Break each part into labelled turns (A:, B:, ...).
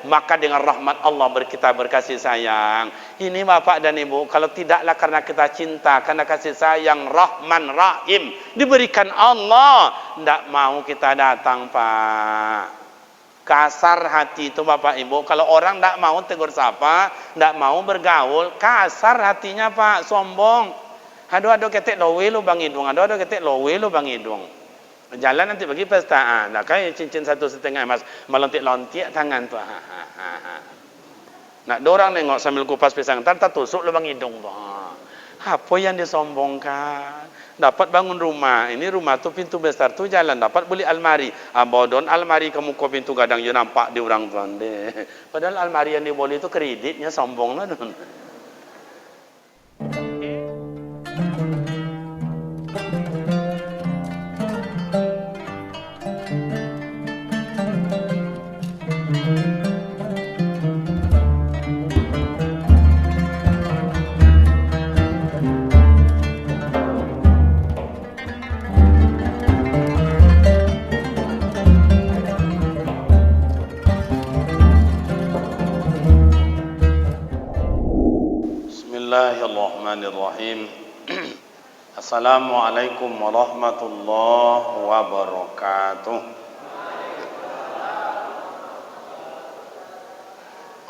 A: maka dengan rahmat Allah kita berkasih sayang. Ini Bapak dan Ibu, kalau tidaklah karena kita cinta, karena kasih sayang Rahman Rahim diberikan Allah, tidak mau kita datang Pak. Kasar hati itu Bapak Ibu, kalau orang tidak mau tegur sapa, tidak mau bergaul, kasar hatinya Pak, sombong. Aduh ketek lowe lu Bang Idung, aduh ketek lowe lu Bang Idung. Jalan nanti bagi pesta, nah kayak cincin 1,5 emas, melontik-lontik tangan tuh. Nak dorang nengok sambil kupas pisang, tak tusuk lubang hidung tuh. Apa yang disombongkan? Dapat bangun rumah, ini rumah tuh pintu besar tuh jalan, dapat beli almari. Bodon almari kamu kau pintu gadang you nampak di orang tuan deh. Padahal almari yang dibeli itu kreditnya sombong lah don. Bismillahirrahmanirrahim. Assalamualaikum warahmatullahi wabarakatuh.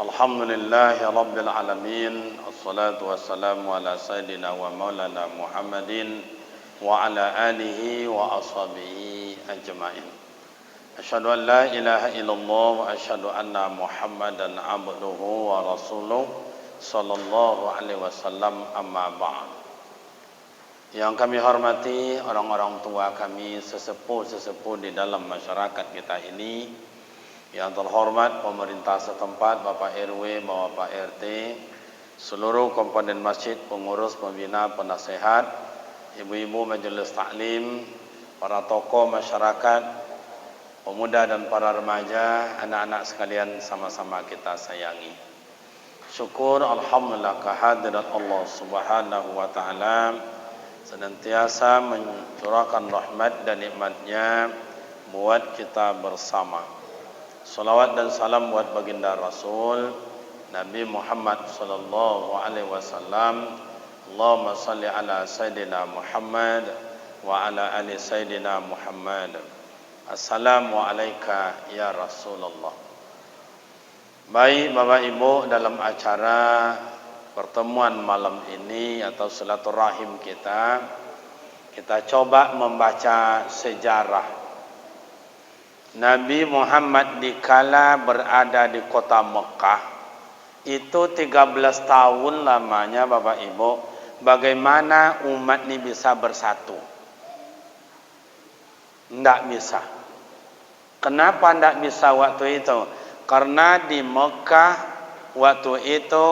A: Alhamdulillahi rabbil alamin. Assalatu wassalamu ala sayyidina wa maulana Muhammadin wa ala alihi wa ashabihi ajma'in. Asyhadu an la ilaha illallah wa asyhadu anna Muhammadan abduhu wa rasuluh sallallahu alaihi wasallam, amma ba'd. Yang kami hormati orang-orang tua kami, sesepuh-sesepuh di dalam masyarakat kita ini, yang terhormat pemerintah setempat, Bapak RW, Bapak RT, seluruh komponen masjid, pengurus, pembina, penasehat, ibu-ibu majelis taklim, para tokoh masyarakat, pemuda dan para remaja, anak-anak sekalian sama-sama kita sayangi. Syukur alhamdulillah kehadirat Allah Subhanahu wa taala senantiasa mencurahkan rahmat dan nikmatnya buat kita bersama. Salawat dan salam buat baginda Rasul Nabi Muhammad sallallahu alaihi wasallam. Allahumma salli ala sayidina Muhammad wa ala ali sayidina Muhammad. Assalamu alayka ya Rasulullah. Baik Bapak Ibu, dalam acara pertemuan malam ini atau silaturahim kita coba membaca sejarah Nabi Muhammad dikala berada di kota Mekah. Itu 13 tahun lamanya Bapak Ibu. Bagaimana umat ini bisa bersatu? Tidak bisa. Kenapa tidak bisa waktu itu? Karena di Mekah waktu itu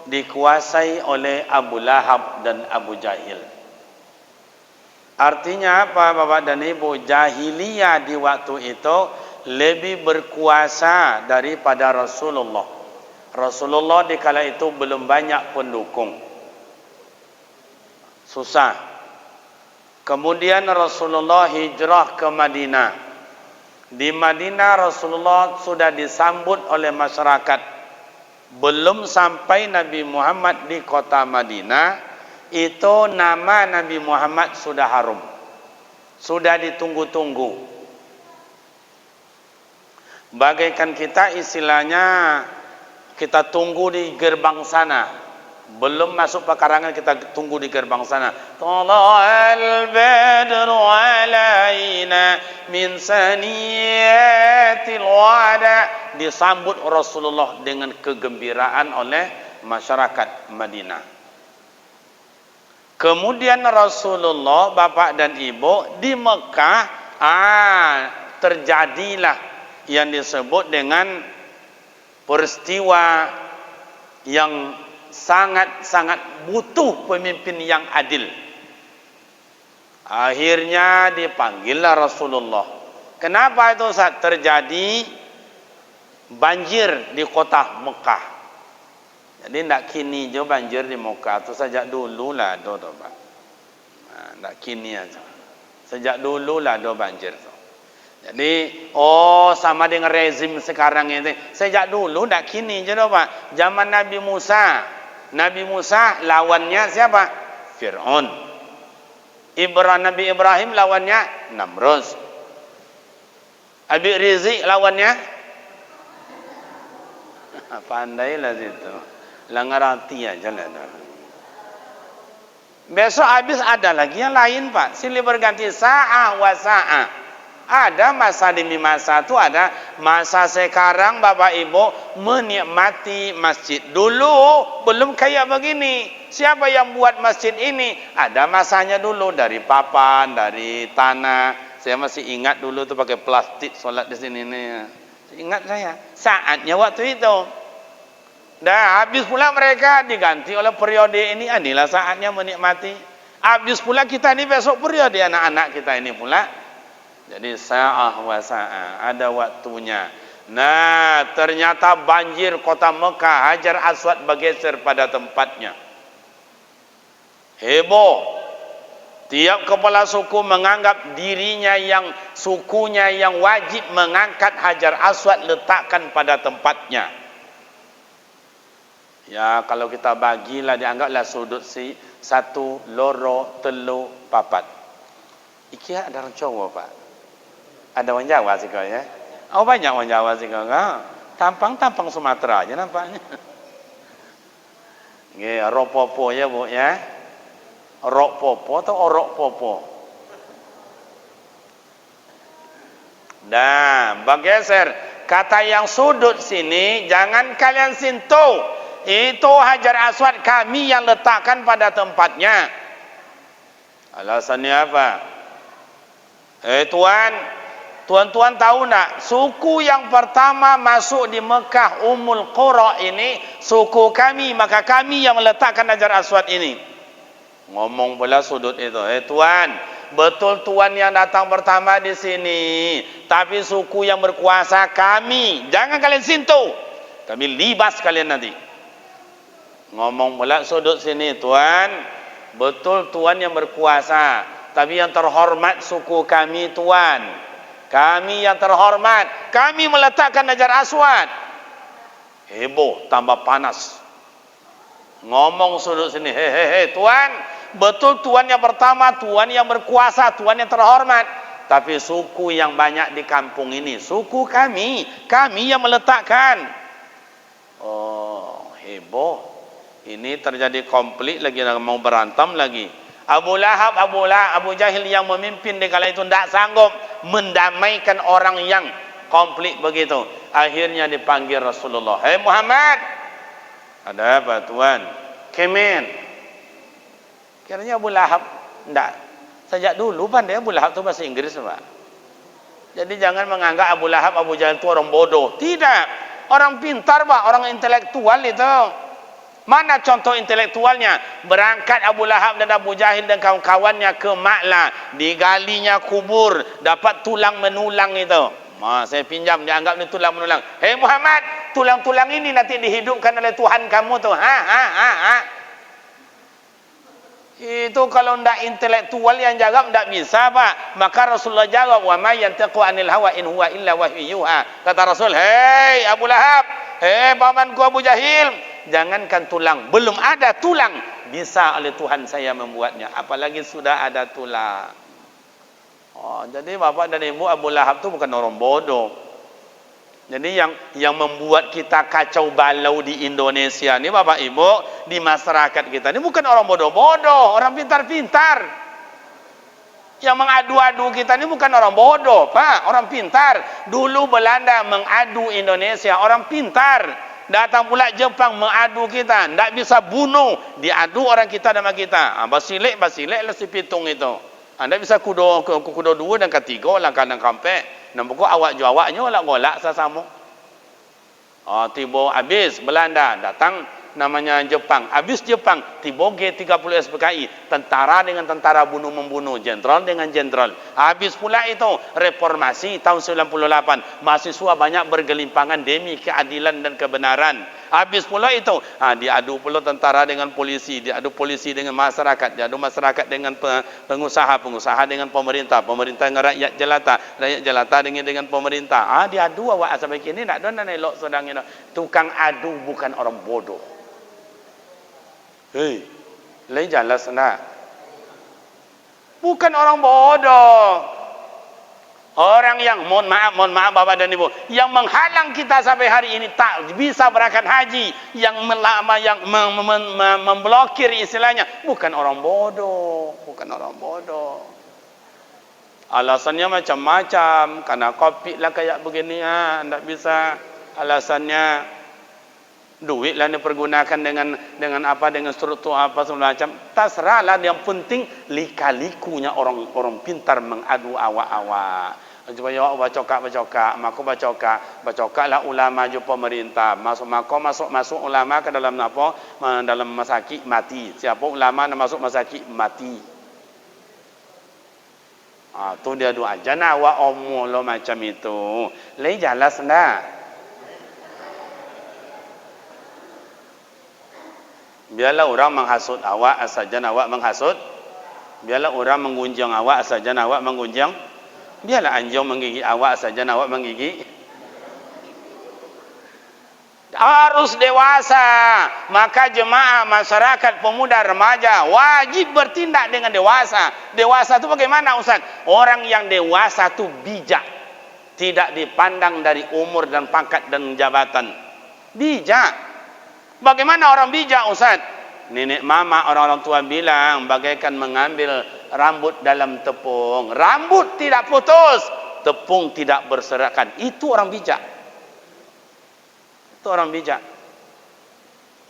A: dikuasai oleh Abu Lahab dan Abu Jahil. Artinya apa Bapak dan Ibu? Jahiliyah di waktu itu lebih berkuasa daripada Rasulullah. Rasulullah di kala itu belum banyak pendukung. Susah. Kemudian Rasulullah hijrah ke Madinah. Di Madinah Rasulullah sudah disambut oleh masyarakat. Belum sampai Nabi Muhammad di kota Madinah, itu nama Nabi Muhammad sudah harum. Sudah ditunggu-tunggu. Bagaikan kita istilahnya kita tunggu di gerbang sana. Belum masuk pekarangan kita tunggu di gerbang sana. Tala'al badru alaina min saniyatil wada. Disambut Rasulullah dengan kegembiraan oleh masyarakat Madinah. Kemudian Rasulullah, Bapak dan Ibu, di Mekah terjadilah yang disebut dengan peristiwa yang sangat-sangat butuh pemimpin yang adil. Akhirnya dipanggillah Rasulullah. Kenapa itu saat terjadi banjir di kota Mekah? Jadi tidak kini je banjir di Mekah itu sejak dulu lah do Pak. Tidak kini aja. Sejak dulu lah do banjir tu. Jadi, sama dengan rezim sekarang ini. Sejak dulu, tak kini je Pak. Zaman Nabi Musa. Nabi Musa lawannya siapa? Fir'aun. Nabi Ibrahim lawannya Namrus. Abi Rizik lawannya pandailah situ. Langgar hati aja lah. Besok habis ada lagi yang lain Pak. Silih berganti sa'ah wa sa'ah. Ada masa demi masa tu, ada masa sekarang Bapak Ibu menikmati masjid. Dulu belum kayak begini. Siapa yang buat masjid ini? Ada masanya dulu, dari papan, dari tanah. Saya masih ingat dulu tu pakai plastik solat di sini nih. Ingat saya. Saatnya waktu itu. Dah habis pula mereka diganti oleh periode ini. Inilah saatnya menikmati. Habis pula kita ni besok periode anak-anak kita ini pula. Jadi sa'ah wa sa'ah, ada waktunya. Nah, ternyata banjir kota Mekah, Hajar Aswad bergeser pada tempatnya. Heboh. Tiap kepala suku menganggap dirinya yang sukunya yang wajib mengangkat Hajar Aswad letakkan pada tempatnya. Ya, kalau kita bagilah dianggaplah sudut satu, loro, telu, papat. Iki ada orang Jawa Pak. Ada orang Jawa sih kau ya. Banyak orang Jawa sih kau. Tampang Sumatera aja nampaknya. Nggih, ropopo ya Bu ya. Rok popo atau orok popo. Nah, bergeser. Kata yang sudut sini jangan kalian sentuh. Itu Hajar Aswad kami yang letakkan pada tempatnya. Alasannya apa? Tuan-tuan tahu tak, suku yang pertama masuk di Mekah Ummul Qura ini suku kami, maka kami yang meletakkan Hajar Aswad ini. Ngomong pula sudut itu, tuan, betul tuan yang datang pertama di sini, tapi suku yang berkuasa kami, jangan kalian sentuh, kami libas kalian nanti. Ngomong pula sudut sini, tuan, betul tuan yang berkuasa, tapi yang terhormat suku kami tuan. Kami yang terhormat, kami meletakkan Hajar Aswad. Heboh, tambah panas. Ngomong sudut sini, tuan, betul tuan yang pertama, tuan yang berkuasa, tuan yang terhormat. Tapi suku yang banyak di kampung ini, suku kami yang meletakkan. Oh, heboh. Ini terjadi konflik lagi, mau berantem lagi. Abu Lahab, Abu Jahil yang memimpin di kala itu tidak sanggup mendamaikan orang yang konflik begitu. Akhirnya dipanggil Rasulullah. Hei Muhammad, ada apa tuan? Kemen. Kiranya Abu Lahab tidak. Sejak dulu pandai Abu Lahab itu bahasa Inggris Pak. Jadi jangan menganggap Abu Lahab, Abu Jahil itu orang bodoh. Tidak. Orang pintar Pak, orang intelektual itu. Mana contoh intelektualnya? Berangkat Abu Lahab dan Abu Jahil dan kawan-kawannya ke Ma'la, digalinya kubur, dapat tulang menulang itu. Saya pinjam, dianggap ini tulang menulang. Hei Muhammad, tulang-tulang ini nanti dihidupkan oleh Tuhan kamu tuh. Itu kalau ndak intelektual yang jawab ndak bisa Pak. Maka Rasulullah jawab, wa ma yantiqu anil hawa in huwa illa wahyu yuha. Kata Rasul, hei Abu Lahab, hei pamanku Abu Jahil, jangankan tulang, belum ada tulang bisa oleh Tuhan saya membuatnya, apalagi sudah ada tulang. Jadi bapak dan ibu, Abu Lahab itu bukan orang bodoh. Jadi yang membuat kita kacau balau di Indonesia ini bapak ibu, di masyarakat kita ini bukan orang bodoh-bodoh, orang pintar-pintar. Yang mengadu-adu kita ini bukan orang bodoh Pak, orang pintar. Dulu Belanda mengadu Indonesia, orang pintar. Datang pula Jepang mengadu kita, tidak bisa bunuh, diadu orang kita sama kita. Basilik lah si pitung itu. Anda bisa kudo dua dan ketiga lah kadang kampe. Nampak awak jawabnya lah golak sesama. Tiba habis Belanda, datang namanya Jepang. Habis Jepang, tiba G30 SPKI, tentara dengan tentara bunuh-membunuh, jenderal dengan jenderal. Habis pula itu reformasi tahun 98. Mahasiswa banyak bergelimpangan demi keadilan dan kebenaran. Habis pula itu, diadu pula tentara dengan polisi, diadu polisi dengan masyarakat, diadu masyarakat dengan pengusaha, pengusaha dengan pemerintah, pemerintah dengan rakyat jelata dengan pemerintah. Diadu awak sampai kini nak dona elok sedang ini. Tukang adu bukan orang bodoh. Hei, lain jelas nak. Bukan orang bodoh. Orang yang mohon maaf Bapak dan Ibu, yang menghalang kita sampai hari ini tak bisa berangkat haji, yang memblokir istilahnya, bukan orang bodoh, bukan orang bodoh. Alasannya macam-macam, karena Covid lah kayak begini, tak bisa. Alasannya duit lah dipergunakan dengan apa, dengan struktur apa semacam. Terserahlah, yang penting lika-likunya orang pintar mengadu awak-awak. Supaya awak bacokak, maka bacokaklah ulama ju pemerintah. Masuk ulama ke dalam apa? Dalam masakit mati. Siapa ulama nak masuk masakit mati. Tu dia doa. Jangan awak omong lo macam itu. Lai jelas ndak? Biarlah orang menghasut awak asajan awak menghasut. Biarlah orang menggunjing awak asajan awak menggunjing. Biarlah anjing menggigit awak saja awak menggigit. Harus dewasa. Maka jemaah, masyarakat, pemuda, remaja wajib bertindak dengan dewasa. Dewasa itu bagaimana Ustaz? Orang yang dewasa itu bijak. Tidak dipandang dari umur dan pangkat dan jabatan. Bijak. Bagaimana orang bijak Ustaz? Nenek mama orang-orang tua bilang bagaikan mengambil rambut dalam tepung. Rambut tidak putus, tepung tidak berserakan. Itu orang bijak. Itu orang bijak.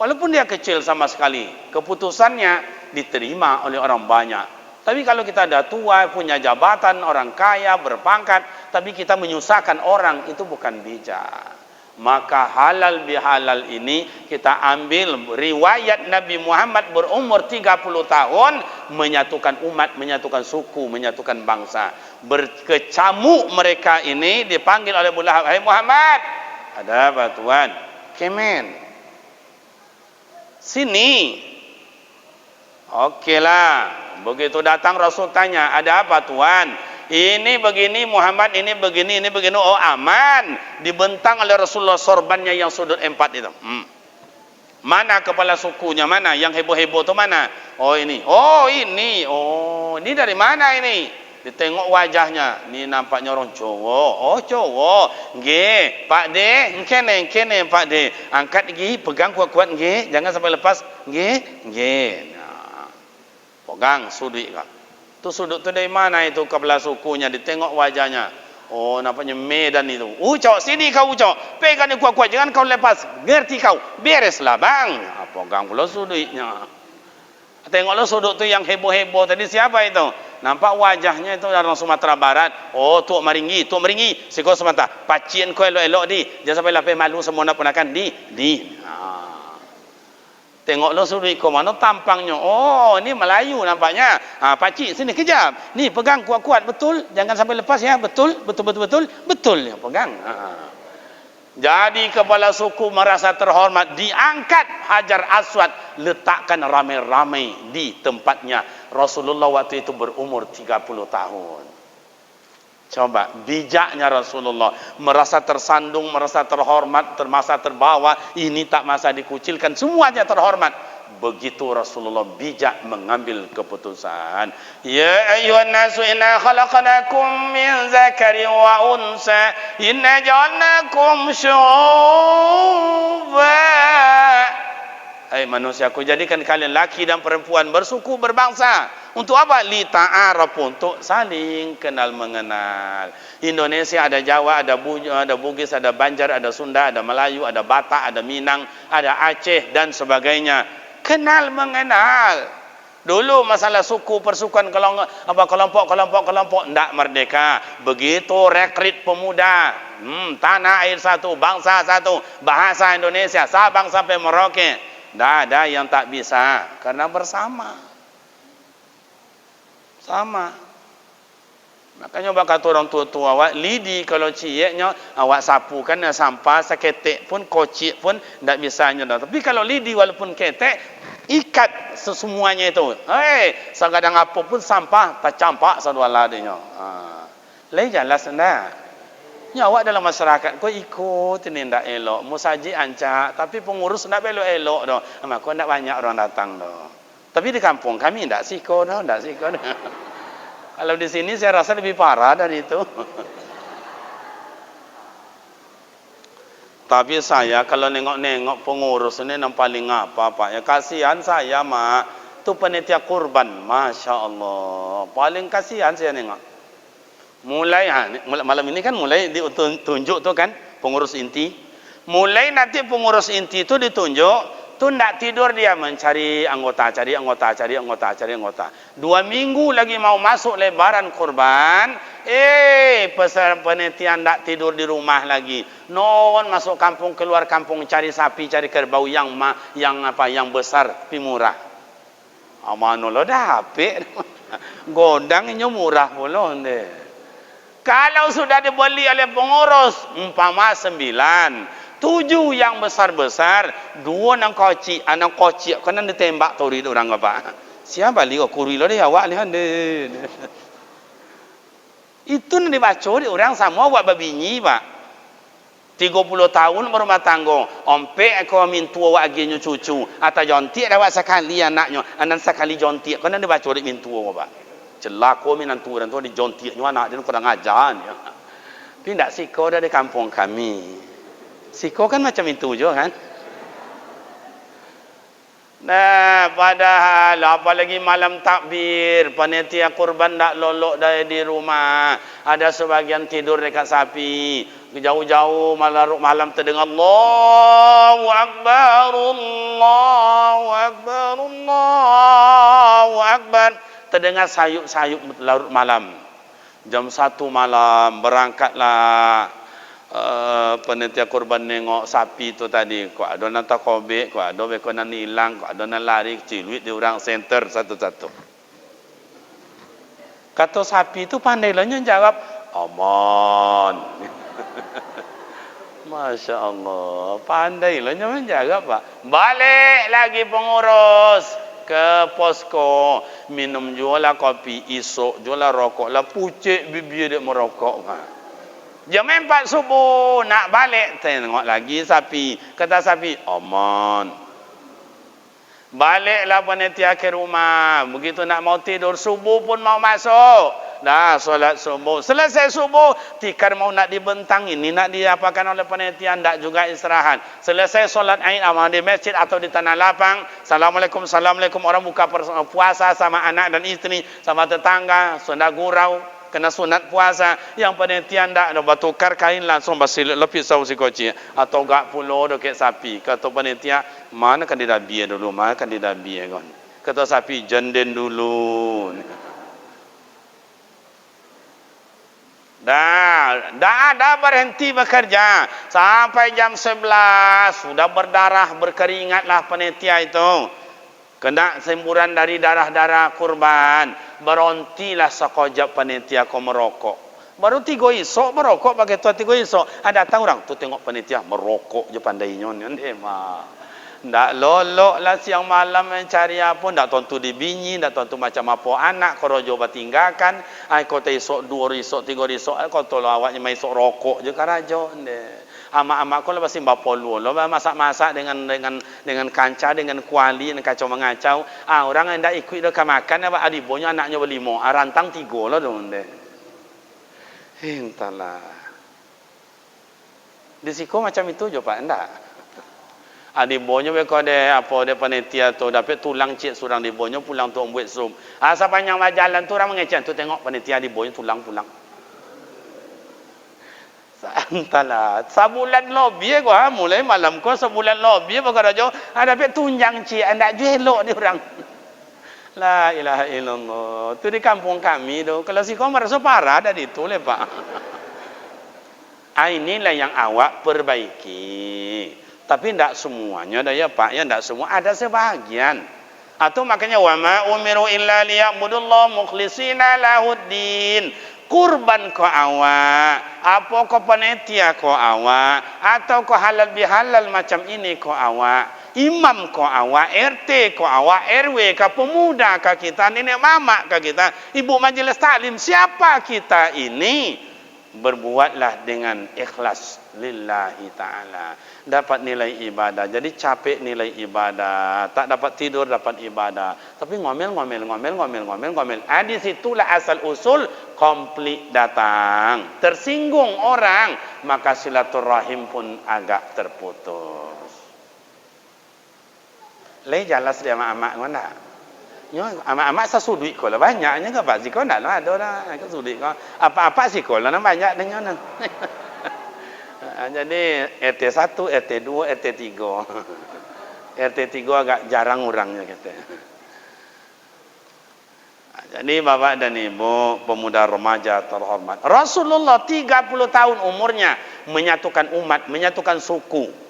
A: Walaupun dia kecil sama sekali, keputusannya diterima oleh orang banyak. Tapi kalau kita ada tua, punya jabatan, orang kaya, berpangkat, tapi kita menyusahkan orang, itu bukan bijak. Maka halal bihalal ini kita ambil riwayat Nabi Muhammad berumur 30 tahun menyatukan umat, menyatukan suku, menyatukan bangsa. Berkecamuk mereka ini dipanggil oleh Abu Lahab, "Hai Muhammad, ada apa tuan?" "Kemen." "Sini." Okeylah. Begitu datang Rasul tanya, "Ada apa tuan?" "Ini begini Muhammad, ini begini, ini begini." "Oh aman." Dibentang oleh Rasulullah sorbannya yang sudut 4 itu. "Mana kepala sukunya, mana? Yang heboh-heboh itu mana?" "Oh ini." "Oh ini. Oh ini dari mana ini?" Ditengok wajahnya, ni nampaknya orang cowok. "Oh cowok." "Nggih Pak De, kene Pak De. Angkat lagi, pegang kuat-kuat nggih, jangan sampai lepas." "Nggih, nggih." Nah, pegang sudut kak. Tu sudut tu dari mana itu kepala sukunya, ditengok wajahnya. Oh nampaknya Medan itu. "Ucok sini kau ucok. Pegang ni kuat-kuat, jangan kau lepas. Ngerti kau? Bereslah bang." Pegang pula sudutnya. Tengoklah sudut tu yang heboh-heboh tadi siapa itu? Nampak wajahnya itu orang Sumatera Barat. "Oh Tok Maringgi, Tok Maringgi. Siko semata. Pacien kau elok-elok di. Jangan sampai lapis malu semua nak ponakan di. Tengoklah sudut ke mana tampangnya. Oh, ni Melayu nampaknya. Pakcik sini kejap. Ni pegang kuat-kuat betul. Jangan sampai lepas ya. Betul. Betul ya pegang. Jadi kepala suku merasa terhormat. Diangkat Hajar Aswad. Letakkan ramai-ramai di tempatnya. Rasulullah waktu itu berumur 30 tahun. Coba, bijaknya Rasulullah. Merasa tersandung, merasa terhormat, merasa terbawa. Ini tak masa dikucilkan, semuanya terhormat. Begitu Rasulullah bijak mengambil keputusan. "Ya ayyuhan nasu inna khalaqnakum min zakarin wa unsa. Inna ja'alnakum syu'uban." Hai manusia, aku jadikan kalian laki dan perempuan bersuku berbangsa. Untuk apa? Li ta'arafu, untuk saling kenal mengenal. Indonesia ada Jawa, ada Bugis, ada Banjar, ada Sunda, ada Melayu, ada Batak, ada Minang, ada Aceh dan sebagainya. Kenal mengenal. Dulu masalah suku, persukuan, kelompok ndak merdeka. Begitu rekrut pemuda, tanah air satu, bangsa satu, bahasa Indonesia, Sabang sampai Merauke. Tidak ada yang tak bisa, karena bersama. Sama. Makanya awak kata orang tua-tua awak, lidi kalau cieknya awak sapu kan sampah seketek pun kocik pun tak bisanya dah. Tapi kalau lidi walaupun ketek, ikat semuanya itu. Sekadang apa pun sampah tak campak satu ladanya. Lain jelas anda. Ya awak dalam masyarakat kau ikut ini ndak elok, musaji ancak, tapi pengurus ndak elok doh. Maka ndak banyak orang datang doh. Tapi di kampung kami ndak siko doh, ndak siko doh. Kalau di sini saya rasa lebih parah dari itu. Tapi saya kalau nengok-nengok pengurus ini yang paling apa Pak ya, kasihan saya mak. Tu panitia kurban, masya Allah, paling kasihan saya nengok. Mulai malam ini kan mulai ditunjuk tu kan pengurus inti. Mulai nanti pengurus inti itu ditunjuk. Tu ndak tidur dia mencari anggota, cari anggota. 2 minggu lagi mau masuk lebaran kurban, peserta panitia ndak tidur di rumah lagi. Non masuk kampung keluar kampung cari sapi, cari kerbau yang besar tapi murah. Amano lo dapet. Godangnya murah pula deh. Kalau sudah dibeli oleh pengurus, umpama 9, 7 yang besar-besar, 2 nang kocik, anak kocik kan ditembak tori orang apa. Siapa balik kok kuri lo dia awak lihat deh. Itu nanti baca di orang sama awak babinyi Pak. 30 tahun berumah tangga, ompe aku mintu awak aginya cucu, atau jontik awak sekali anaknya, anak sekali jontik, kan nanti baca di mintu awak Pak. Celako minantu dan tu di jontiknya anak dia kurang ajar ya. Tapi tidak siko dari kampung kami. Siko kan macam itu juga kan. Nah, padahal apalagi malam takbir, panitia kurban tak lolok dari di rumah. Ada sebagian tidur dekat sapi. Jauh-jauh malam terdengar Allahu Akbar, Allahu Akbar, Allahu Akbar. Terdengar sayup-sayup larut malam. Jam 1 malam berangkatlah panitia kurban nengok sapi tu tadi. Kau ada nak takobek, kau ada beko nak hilang, kau ada nak lari ciluit di orang center satu-satu. Kata sapi tu pandai lah jawab, aman. Masya Allah, pandai lah jawab Pak. Balik lagi pengurus ke posko, minum jualah kopi, isok jualah rokok lah, pucik bibir dia merokok Pak. Jam 4 subuh nak balik, tengok lagi sapi. Kata sapi, aman. Baliklah panitia ke rumah. Begitu nak mau tidur, subuh pun mau masuk. Dah solat subuh. Selesai subuh, tikar mau nak dibentang ini, nak diapakan oleh panitia, tak juga istirahat. Selesai solat Aid di masjid atau di tanah lapang. Assalamualaikum, assalamualaikum. Orang buka puasa sama anak dan istri, sama tetangga, sudah gurau. Kena sunat puasa, yang panitia ndak ada batukar kain langsung basil lepis saus koci atau gak pulo dekat sapi. Kata panitia, mana kan dia biar dulu, mana kan dia biar kan. Kata sapi, jenden dulu. Dah berhenti bekerja sampai jam 11, sudah berdarah berkeringatlah panitia itu. Kena semburan dari darah-darah kurban. Berhentilah sekejap panitia kau merokok. Baru 3 esok merokok pakai tu 3 esok. Ada datang orang tu tengok panitia merokok je pandainya ni mah. Ndak lolok lah siang malam mencari apa, ndak tentu dibinyi, ndak tentu macam apa anak korojo batinggalkan. Ai kota esok 2 esok 3 esok kau tolong awaknya mai esok rokok je karajo nde. Amak-amak kau lepas bapa lu lo masak-masak dengan kanca, dengan kuali, dengan kacau mengacau. Orang yang ndak ikut dah makan apa adibonya anaknya berlima, rantang 3 lah dong nde. Entahlah. Di siko macam itu je Pak, ndak. Adibonya beko ada apa ada panitia tu dapat tulang cik surang adibonya pulang tu buat sup. Sepanjang jalan tu orang mengecen tu tengok panitia adibonya tulang pulang. Entahlah, sebulan lebih gua mulai malam kau sebulan lebih bakal aja ada dapat tunjang cik anda juelok ni orang. La ilaha illallah. Tu di kampung kami tu. Kalau si kau merasa parah dari itu le Pak. Inilah yang awak perbaiki. Tapi tidak semuanya dah ya Pak, ya tidak semua, ada sebahagian. Atau makanya wa ma umiru illa liya'budullaha mukhlishina lahuddin. kurban ko awak, apa ko panitia ko awak, atau ko halal bihalal macam ini ko awak, imam ko awak, RT ko awak, RW ka pemuda ka kita, nenek mama ka kita, ibu majelis taklim, siapa kita ini? Berbuatlah dengan ikhlas lillahi ta'ala, dapat nilai ibadah. Jadi capek nilai ibadah, tak dapat tidur dapat ibadah, tapi ngomel. Di situlah asal usul konflik datang. Tersinggung orang, maka silaturahim pun agak terputus. Lei jelas dia amak-amak mana? Nyo amak-amak sasudui ko lah banyaknya ke pak siko ndak ada dah ke sudui ko. Apa-apa siko lah banyak dengan. Jadi RT 1, RT 2, RT 3. RT 3 agak jarang orangnya kata. Jadi Bapak dan Ibu pemuda remaja terhormat, Rasulullah 30 tahun umurnya menyatukan umat, menyatukan suku.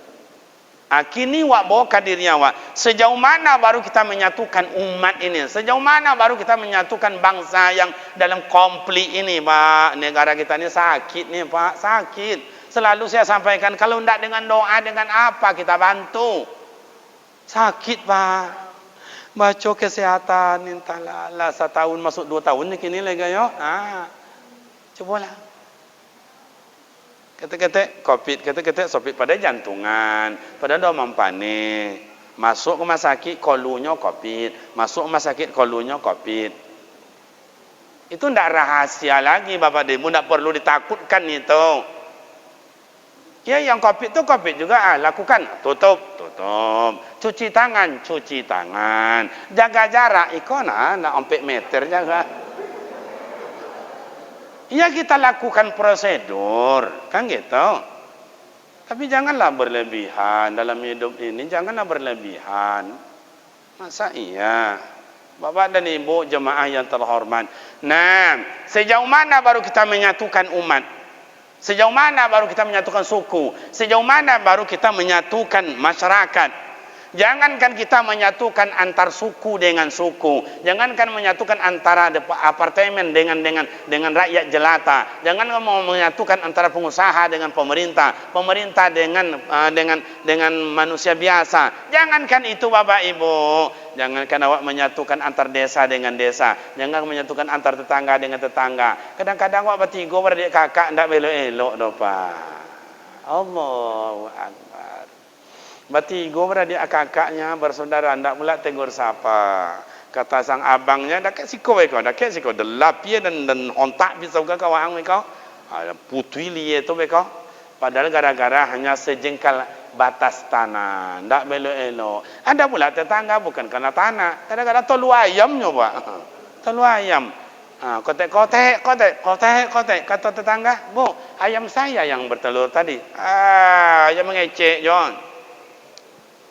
A: Kini wak bawa dirinya wak. Sejauh mana baru kita menyatukan umat ini? Sejauh mana baru kita menyatukan bangsa yang dalam konflik ini, Pak? Negara kita ini sakit nih, Pak. Sakit. Selalu saya sampaikan, kalau tidak dengan doa, dengan apa kita bantu? Sakit, Pak. Baca kesehatan, intalah setahun masuk 2 tahun ni kini lagi yo. Cobalah. Kata-kata COVID, kata-kata sopit pada jantungan, pada demam panik. Masuk rumah sakit, kolunya COVID. Masuk rumah sakit, kolunya COVID. Itu tidak rahasia lagi, Bapak Ibu, tidak perlu ditakutkan itu. Ya, yang COVID itu COVID juga, lakukan. Tutup. Cuci tangan. Jaga jarak, ikona, nak 4 meter jaga. Ya kita lakukan prosedur, kan gitu. Tapi janganlah berlebihan dalam hidup ini, janganlah berlebihan. Masa iya? Bapak dan Ibu jemaah yang terhormat. Nah, sejauh mana baru kita menyatukan umat? Sejauh mana baru kita menyatukan suku? Sejauh mana baru kita menyatukan masyarakat? Jangankan kita menyatukan antar suku dengan suku, jangankan menyatukan antara apartemen dengan rakyat jelata, jangan mau menyatukan antara pengusaha dengan pemerintah dengan manusia biasa. Jangankan itu Bapak Ibu, jangankan awak menyatukan antar desa dengan desa, jangan menyatukan antar tetangga dengan tetangga. Kadang-kadang awak bertiga beradik kakak ndak elok-elok doh Pak. Allahu Akbar. Bertiga beradik kakaknya bersaudara, ndak pula tegur siapa. Kata sang abangnya, dak siko weko, dak siko delap ye dan ontak pisau ke kawang weko. Putui liye tu weko. Padahal gara-gara hanya sejengkal batas tanah, ndak elok-elok. Ada pula tetangga bukan karena tanah, kadang-kadang telu ayam nyoba. Telu ayam. Kotek, kata tetangga, "Bu, ayam saya yang bertelur tadi." Ayam mengecek, John.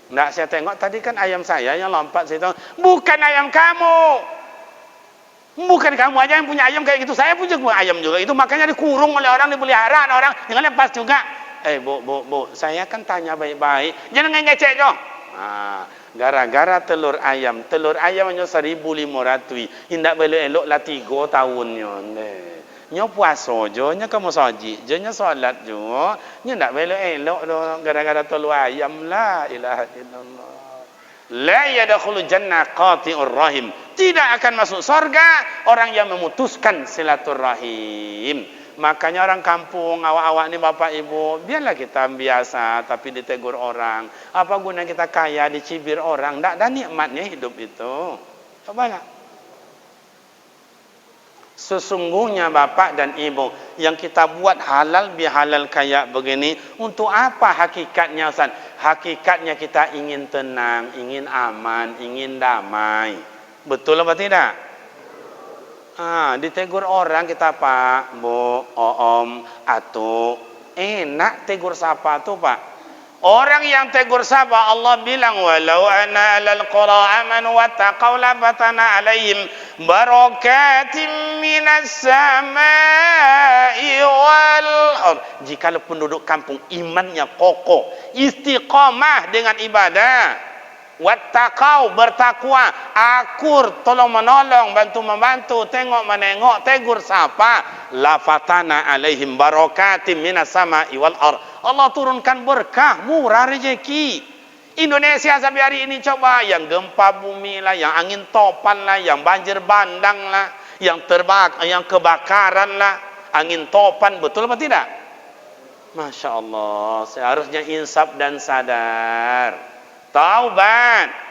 A: Nggak, saya tengok tadi kan ayam saya yang lompat situ. Bukan ayam kamu. Bukan kamu aja yang punya ayam kayak gitu. Saya punya ayam juga. Itu makanya dikurung oleh orang, dipelihara orang. Jangan lepas juga. Bu, saya kan tanya baik-baik. Jangan ngecek, Jo. Gara-gara telur ayam hanya 1.500. Indak belok-elok lah 3 tahunnya. Nyo puasa jo, nyo kamu saji, jo nyo solat jo, nyo ndak belok-elok doh gara-gara telur ayam. La ilaha illallah. La yadkhulu jannah qati'ur rahim. Tidak akan masuk surga orang yang memutuskan silaturahim. Makanya orang kampung, awak-awak ni Bapak Ibu, biarlah kita biasa tapi ditegur orang. Apa guna kita kaya dicibir orang? Ndak ada nikmatnya hidup itu. Cobalah. Sesungguhnya Bapak dan Ibu, yang kita buat halal bihalal kayak begini, untuk apa hakikatnya Ustaz? Hakikatnya kita ingin tenang, ingin aman, ingin damai. Betul apa tidak? Ditegur orang kita Pak, Bu, Om, Atu. Enak tegur siapa tuh Pak? Orang yang tegur siapa? Allah bilang, walau anna alal qura amanu wattaqaw la fatana alaihim barakatim minas samai wal ard. Jikalau penduduk kampung imannya kokoh, istiqamah dengan ibadah, wattaqau, bertakwa, akur, tolong menolong, bantu membantu, tengok menengok, tegur sapa, lafatana alaihim barakatim minas sama'i wal ard. Allah turunkan berkah, murah rezeki. Indonesia sampai hari ini coba, yang gempa bumi lah, yang angin topan lah, yang banjir bandang lah, yang kebakaran lah, angin topan, betul apa tidak? Masya Allah, seharusnya insaf dan sadar. Taubat.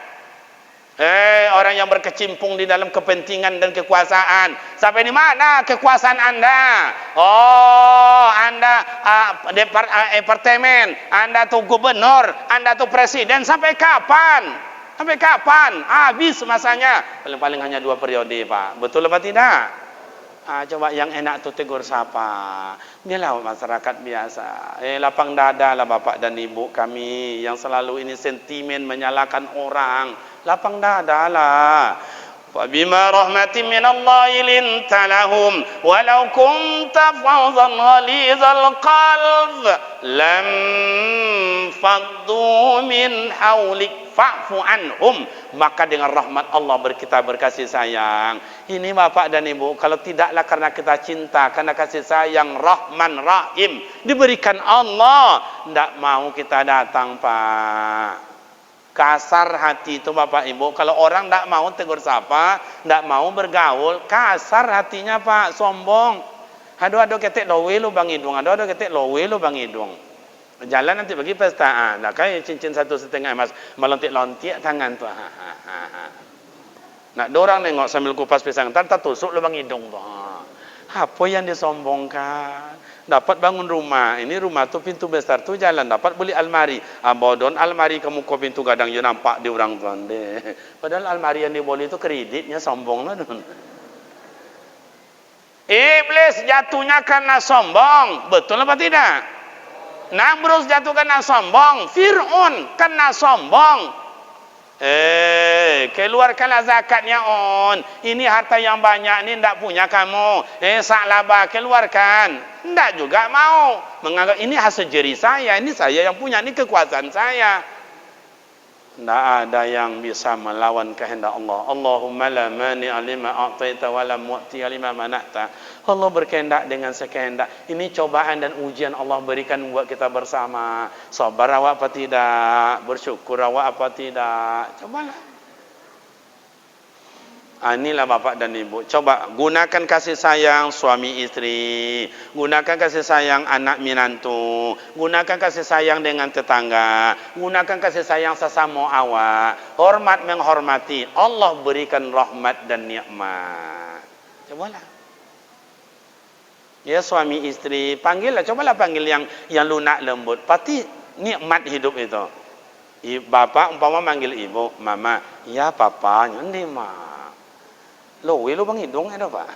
A: Orang yang berkecimpung di dalam kepentingan dan kekuasaan. Sampai di mana kekuasaan Anda? Oh, Anda departemen, Anda tuh gubernur, Anda tuh presiden. Sampai kapan? Sampai kapan? Habis masanya. Paling-paling hanya 2 periode, Pak. Betul apa tidak? Coba yang enak tuh tegur sapa. Biarlah masyarakat biasa. Lapang dada lah bapak dan ibu kami yang selalu ini sentimen menyalahkan orang. Lapang dada lah. Wa bima rahmatin minallahi linta lahum walau kunta fawzan ghalizal qalb lam faddu min haulik fa'fu anhum. Maka dengan rahmat Allah kita berkasih sayang. Ini bapak dan ibu, kalau tidaklah karena kita cinta, karena kasih sayang Rahman Rahim diberikan Allah, tidak mau kita datang, Pak. Kasar hati itu bapak ibu. Kalau orang tidak mau tegur sapa, tidak mau bergaul, kasar hatinya, Pak. Sombong. Aduh ketek lowe lu bang hidung, aduh ketek lowe lu bang hidung. Jalan nanti bagi pesta, nah kayak cincin 1,5 emas, melontik-lontik tangan tuh. Nak dorang nengok sambil kupas pisang, tak tusuk lubang hidung tuh. Apa yang disombongkan? Dapat bangun rumah, ini rumah tuh pintu besar tuh jalan, dapat beli almari. Bodon almari kamu kau pintu gadang je nampak di orang tuan deh. Padahal almari yang dibeli itu kreditnya, sombong lah dun. Iblis jatuhnya karena sombong, betul apa tidak? Namrud jatuh karena sombong, Fir'aun karena sombong. Keluarkanlah zakatnya on. Ini harta yang banyak ini tidak punya kamu. Saklaba keluarkan. Tidak juga mau. Menganggap ini hasil jeri saya, ini saya yang punya, ini kekuasaan saya. Tidak ada yang bisa melawan kehendak Allah. Allahumma la mani'a lima a'taita wa la mu'tiya lima mana'ta. Allah berkehendak dengan sekehendak. Ini cobaan dan ujian Allah berikan buat kita bersama. Sabar awak apa tidak? Bersyukur awak apa tidak? Cobalah. Inilah bapak dan ibu. Coba gunakan kasih sayang suami istri, gunakan kasih sayang anak menantu, gunakan kasih sayang dengan tetangga, gunakan kasih sayang sesama awak, hormat menghormati. Allah berikan rahmat dan nikmat. Cobalah. Ya suami istri, panggillah, cobalah panggil yang lunak lembut. Pasti nikmat hidup itu. Bapak umpama manggil ibu, mama, ya papa, nyandi mah. Loh, lu bang hidung ada Pak?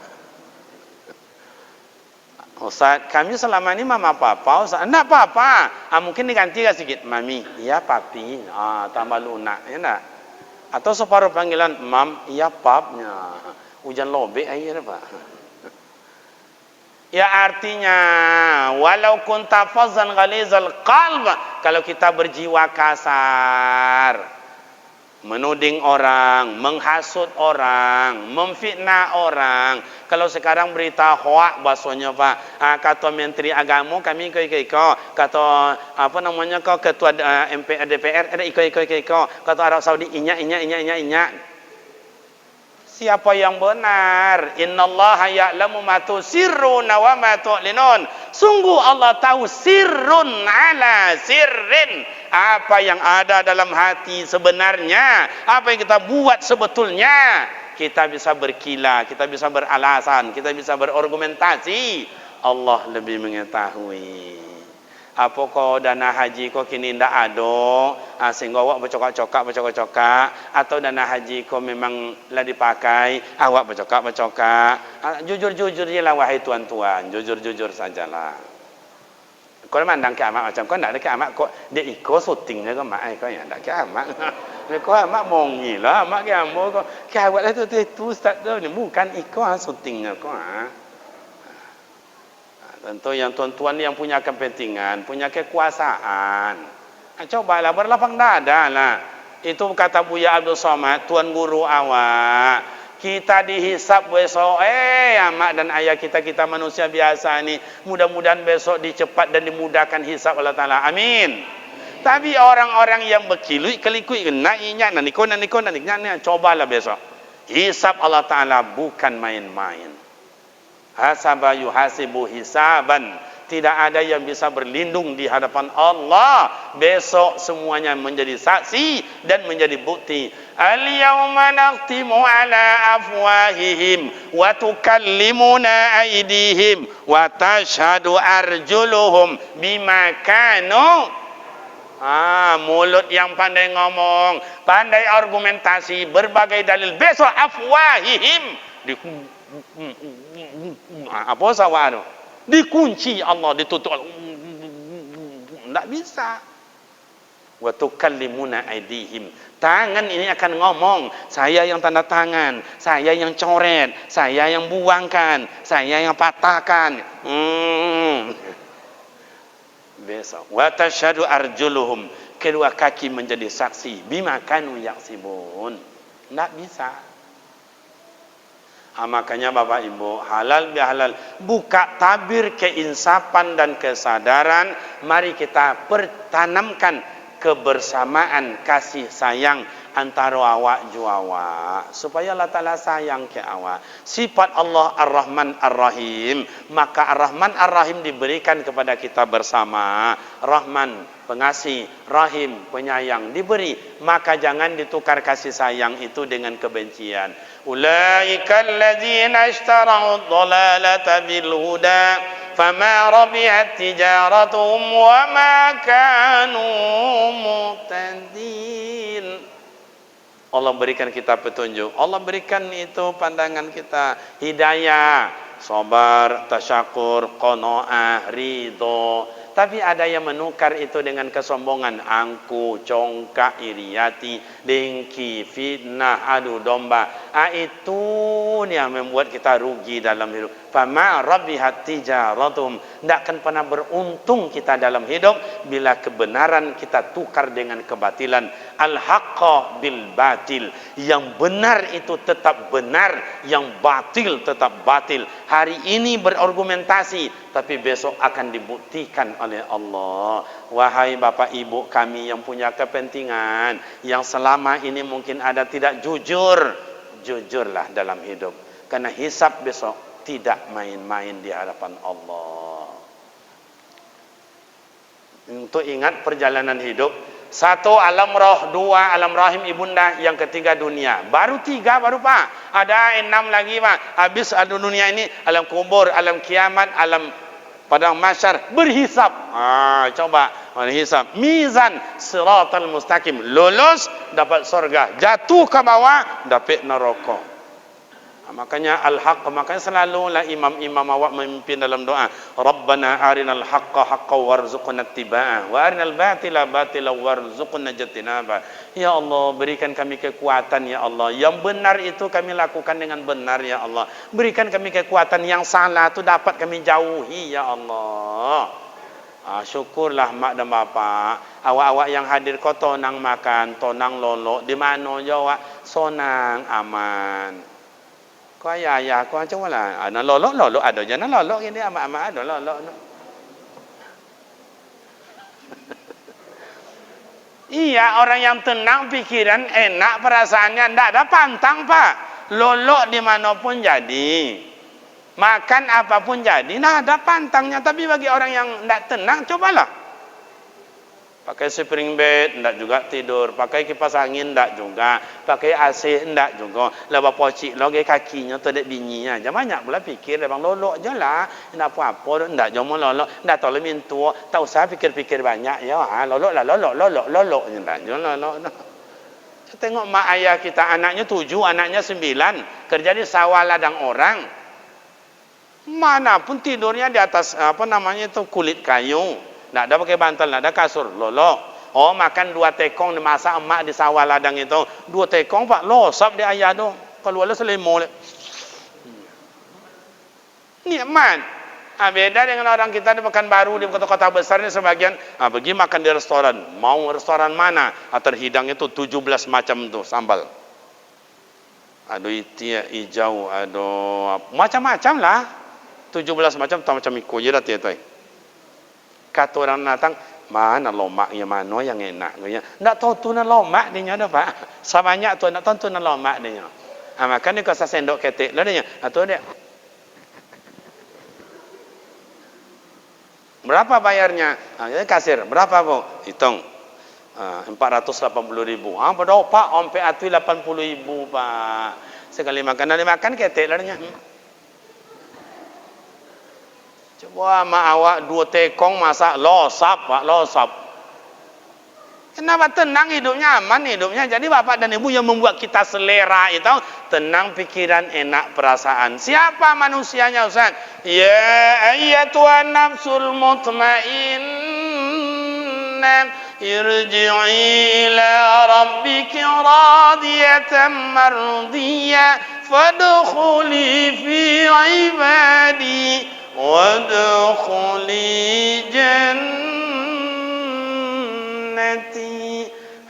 A: Ustaz, kami selama ini mama papa, Ustaz. Enggak papa. Mungkin diganti sedikit, mami, iya papi. Tambah lunak, ya enggak? Atau separuh panggilan, mam, iya papnya. Hujan lobe aja Pak. Ya artinya, walau kunta fazzan ghalizal qalb, kalau kita berjiwa kasar, menuding orang, menghasut orang, memfitnah orang. Kalau sekarang berita hoak bahasanya Pak, kata Menteri Agama kami iko, kata apa namanya kau ketua DPR ada iko, kata Arab Saudi inya. Siapa yang benar? Innallaha ya'lamu ma tusirruna wa ma tu'linun. Sungguh Allah tahu sirrun ala sirrin. Apa yang ada dalam hati sebenarnya, apa yang kita buat sebetulnya. Kita bisa berkilah, kita bisa beralasan, kita bisa berargumentasi. Allah lebih mengetahui. Apa kau dana haji kau kini ndak ada, sehingga awak bercokak-cokak, atau dana haji kau memang lah dipakai, awak bercokak. Jujur je lah wahai tuan-tuan, jujur sajalah. Kau mandang kiamat macam kau ndak ada kiamat kau dia iko syutingnya kau mak kau ya ndak kiamat. Kau amat mongi lah, mak kiamat kau kiamat lah tu ustaz tu ni bukan iko syutingnya kau. Tentu yang tuan-tuan yang punya kepentingan, punya kekuasaan, cobalah berlapang dada lah. Itu kata Buya Abdul Somad, tuan guru awak. Kita dihisap besok. Mak dan ayah kita manusia biasa ni. Mudah-mudahan besok dicepat dan dimudahkan hisap Allah Ta'ala. Amin. Tapi orang-orang yang berkilik-kelikui, nak nikon, cobalah besok. Hisap Allah Ta'ala bukan main-main. Hasaba yuhasibu hisaban. Tidak ada yang bisa berlindung di hadapan Allah. Besok semuanya menjadi saksi dan menjadi bukti. Al-yawma naqtimu ala afwahihim wa tukallimuna aydihim wa tashhadu arjuluhum bima kanu. Mulut yang pandai ngomong, pandai argumentasi, berbagai dalil. Besok afwahihim apa sawah tu? Dikunci Allah, ditutup. Tak bisa. Wa tukallimuna aydihim. Tangan ini akan ngomong, saya yang tanda tangan, saya yang coret, saya yang buangkan, saya yang patahkan. Besok. Wa tashhadu arjuluhum. Kedua kaki menjadi saksi. Bima kanu yaksibun. Tak bisa. Makanya Bapak Ibu, halal bihalal, buka tabir keinsapan dan kesadaran. Mari kita pertanamkan kebersamaan kasih sayang antara awak ju awak, supaya Allah Ta'ala sayang ke awak. Sifat Allah Ar-Rahman Ar-Rahim, maka Ar-Rahman Ar-Rahim diberikan kepada kita bersama. Rahman pengasih, Rahim penyayang diberi, maka jangan ditukar kasih sayang itu dengan kebencian. Ulaika alladzina ishtarau ad-dhalalata bil huda fama rabihat tijaratuhum wa ma kanu muhtadin. Allah berikan kita petunjuk, Allah berikan itu pandangan kita, hidayah, sabar, tasyakur, qanaah, ridho. Tapi ada yang menukar itu dengan kesombongan, angku, congkak, iriati, dengki, fitnah, adu domba. Itu yang membuat kita rugi dalam hidup. Fama rabihat tijaratuhum. Tidak akan pernah beruntung kita dalam hidup bila kebenaran kita tukar dengan kebatilan. Al-haqqa bil batil. Yang benar itu tetap benar, yang batil tetap batil. Hari ini berargumentasi, tapi besok akan dibuktikan oleh Allah. Wahai Bapak Ibu kami yang punya kepentingan, yang selama ini mungkin ada tidak jujur, jujurlah dalam hidup. Karena hisab besok tidak main-main di hadapan Allah. Untuk ingat perjalanan hidup, satu alam roh, dua alam rahim ibunda, yang ketiga dunia. Baru tiga baru Pak. Ada 6 lagi Pak. Habis ada dunia ini, alam kubur, alam kiamat, alam padang mahsyar, berhisab. Coba berhisab. Mizan siratal mustaqim. Lulus dapat surga, jatuh ke bawah dapat neraka. Makanya al-haq, makanya selalulah imam-imam awak memimpin dalam doa, Rabbana arinal haqqa haqqan warzuqna ittiba'ah wa arinal batila batila warzuqna ijtinabah. Ya Allah, berikan kami kekuatan ya Allah. Yang benar itu kami lakukan dengan benar ya Allah. Berikan kami kekuatan, yang salah itu dapat kami jauhi ya Allah. Syukurlah mak dan bapak, awak-awak yang hadir kau tonang makan, tonang lolok, di mana jawab sonang aman. Kau ayah kau macam mana? Ada lolok ada je nak lolok ini amat ada lolok. Iya, orang yang tenang pikiran, enak perasaannya, ndak ada pantang Pak. Lolok di mana pun jadi, makan apapun jadi, nah ada pantangnya. Tapi bagi orang yang ndak tenang, cobalah. Pakai spring bed, ndak juga tidur. Pakai kipas angin, ndak juga. Pakai AC, ndak juga. Lepas pocik, lagi kakinya tu ada binyinya. Jangan banyak pula fikir, bang lolok je lah. Ndak apa-apa, ndak jom lolok. Ndak tahu lebih tua, tak usah fikir-fikir banyak. Ya, lolok lah, lolok. Ndak jom lolok. Tengok mak ayah kita, anaknya 7, anaknya 9. Kerja di sawah ladang orang. Manapun tidurnya di atas, kulit kayu. Nak ada pakai bantal, nak ada kasur, lolok. Makan 2 tekong dimasak emak di sawah ladang itu. 2 tekong Pak, losap di ayah tu. Kalau ada selimut. Nikmat. Beda dengan orang kita di Pekanbaru, di kota-kota besar ini sebagian pergi makan di restoran. Mau restoran mana? Terhidang itu 17 macam tuh sambal. Ada hijau, ada macam-macam lah. 17 macam, macam ikut je dah tiap-tiap. Kata orang datang, mana lomaknya, mana yang enak. Tak tahu tu na lomak dia ada Pak. Sebanyak tu nak tahu tu na lomak dia. Makan ni kau sendok ketik lah dia. Tu dia. Berapa bayarnya? Kasir, berapa bu? Hitung. 480.000. Berapa Pak? Ompe atui 80.000 Pak. Sekali makan, makan ketik lah dia. Coba sama awak 2 tekong masak losap Pak, losap. Kenapa tenang hidupnya, aman hidupnya. Jadi bapak dan ibu yang membuat kita selera itu tenang pikiran, enak perasaan. Siapa manusianya Ustaz? Ya ayyatuhan nafsul mutmainnah irji'i ila rabbiki radiyatan mardiyah fadkhuli fi ibadi wadkhuli jannati.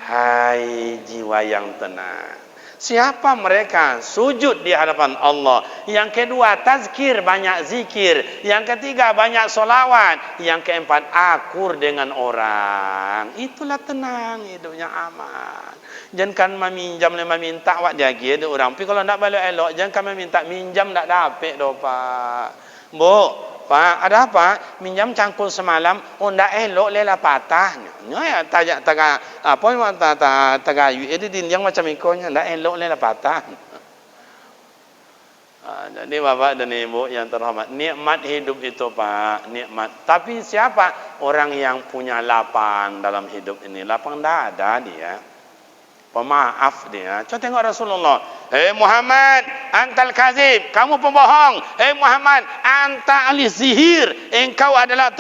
A: Hai jiwa yang tenang. Siapa mereka? Sujud di hadapan Allah. Yang kedua, tazkir, banyak zikir. Yang ketiga, banyak solawat. Yang keempat, akur dengan orang. Itulah tenang, hidupnya aman. Jangan meminjam, meminta awak jaga ada orang. Tapi kalau nak balik elok, jangan meminta minjam tak dapat doh Pak. Bu, Pak, ada apa? Minjam cangkul semalam, ndak elok lela patah. Ya, tajak taga apa yang tagayu ini yang macam ikonya ndak elok lela patah. Jadi Bapak dan Ibu yang terhormat, nikmat hidup itu Pak, nikmat. Tapi siapa orang yang punya lapang dalam hidup ini? Lapang ndak ada dia. Pemaaf dia. Coba tengok Rasulullah. Muhammad, antal kazib, kamu pembohong. Muhammad, anta ahli sihir, engkau adalah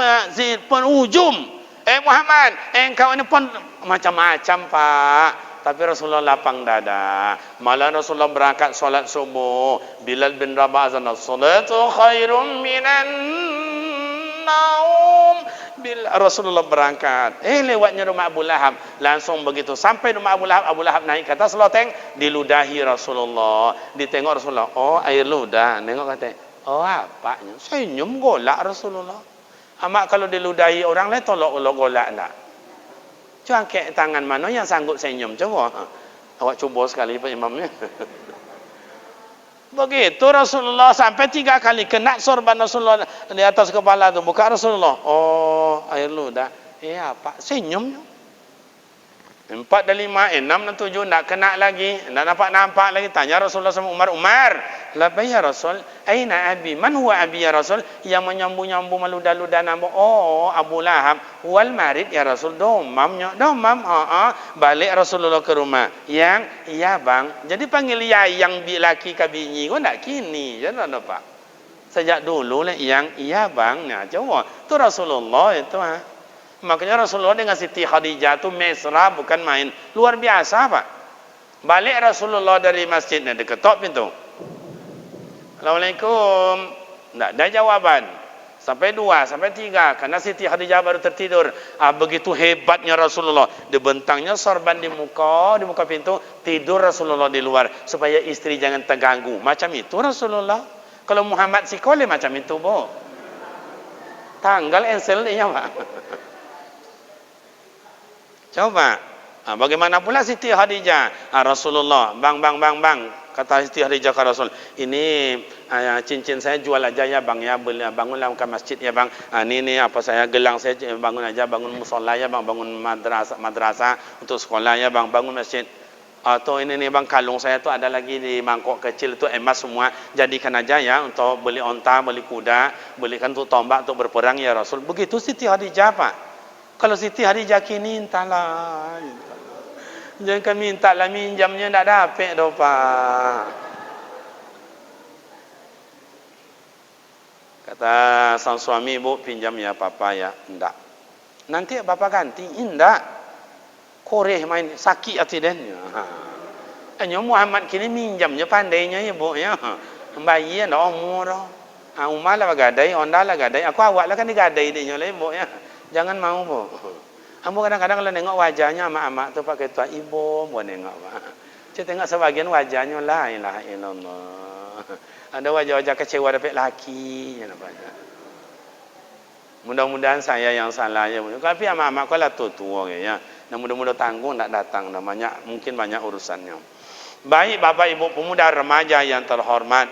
A: penujum. Muhammad, engkau ini pun macam-macam Pak. Tapi Rasulullah lapang dada. Malah Rasulullah berangkat solat subuh. Bilal bin Rabah azan, salatu khairum minan naum. Bila Rasulullah berangkat, lewatnya rumah Abu Lahab, langsung begitu sampai rumah Abu Lahab naik ke atas loteng, diludahi Rasulullah, ditengok Rasulullah, oh air ludah, nengok kata, oh apanya, senyum golak Rasulullah. Amak kalau diludahi orang lain tolak golak tak? Cuba angkat tangan mana yang sanggup senyum, coba, awak cuba sekali Pak Imamnya. Begitu Rasulullah sampai 3 kali kena sorban Rasulullah di atas kepala tu. Buka Rasulullah. Oh, air ludah. Apa? Senyum. 4 dan 5, 6 dan 7 tak kena lagi. Tak nampak lagi. Tanya Rasulullah sama Umar. Umar, labbai ya Rasul. Aina abi? Man huwa abi ya Rasul? Yang menyambung-nyambung meludah-ludah nambah. Oh, Abu Lahab. Wal marid ya Rasul. Domamnya. Domam. Balik Rasulullah ke rumah. Yang, iya bang. Jadi panggil ya yang laki ke bini. Kau tak kini. Jangan Pak. Sejak dulu lah yang, iya bang. Nah, coba. Itu Rasulullah itu Makanya Rasulullah dengan Siti Khadijah itu mesra bukan main. Luar biasa Pak. Balik Rasulullah dari masjid, dia ketok pintu. Assalamualaikum. Tak ada jawaban. Sampai 2, sampai 3. Karena Siti Khadijah baru tertidur. Begitu hebatnya Rasulullah. Dibentangnya sorban di muka pintu. Tidur Rasulullah di luar. Supaya istri jangan terganggu. Macam itu Rasulullah. Kalau Muhammad Sikole macam itu Bu. Tanggal ensel dia Pak. Coba, bagaimana pula Siti Khadijah? Rasulullah, bang, kata Siti Khadijah ke Rasul, ini cincin saya jual aja ya bang ya, bangunlah ke masjid ya bang. Ini apa saya gelang saya bangun aja, bangun musola ya bang, bangun madrasah untuk sekolah ya bang, bangun masjid. Atau ini nih bang, kalung saya tu ada lagi di mangkok kecil tu emas semua, jadikan aja ya untuk beli onta, beli kuda, belikan untuk tombak untuk berperang ya Rasul. Begitu Siti Khadijah Pak. Kalau Siti Khadijah kini entahlah. Jangan minta lah minjamnya tak dapat dah Pak. Kata sang suami, bu pinjam ya papa ya. Enggak. Nanti papa ganti. Enggak. Koreh main sakit hati dan. Hanya Muhammad kini minjamnya pandainya ya bu ya. Bayi ya dah umur dah. Umar lah gadai, onda lah gadai. Aku awak lah kan digadai dia nyoleh ibu ya. Jangan mau bu. Ambo kadang-kadang kalau nengok wajahnya amak-amak tu pakai tua ibu, buat nengok pak. Saya tengok sebagian wajahnya la ilaha illallah. Ada wajah-wajah kecewa dapat laki, ya nampaknya. Mudah-mudahan saya yang salah ya. Tapi amak-amak kau lah tua ya. Nah mudah-mudahan tanggung tak datang namanya mungkin banyak urusannya. Baik Bapak Ibu pemuda remaja yang terhormat.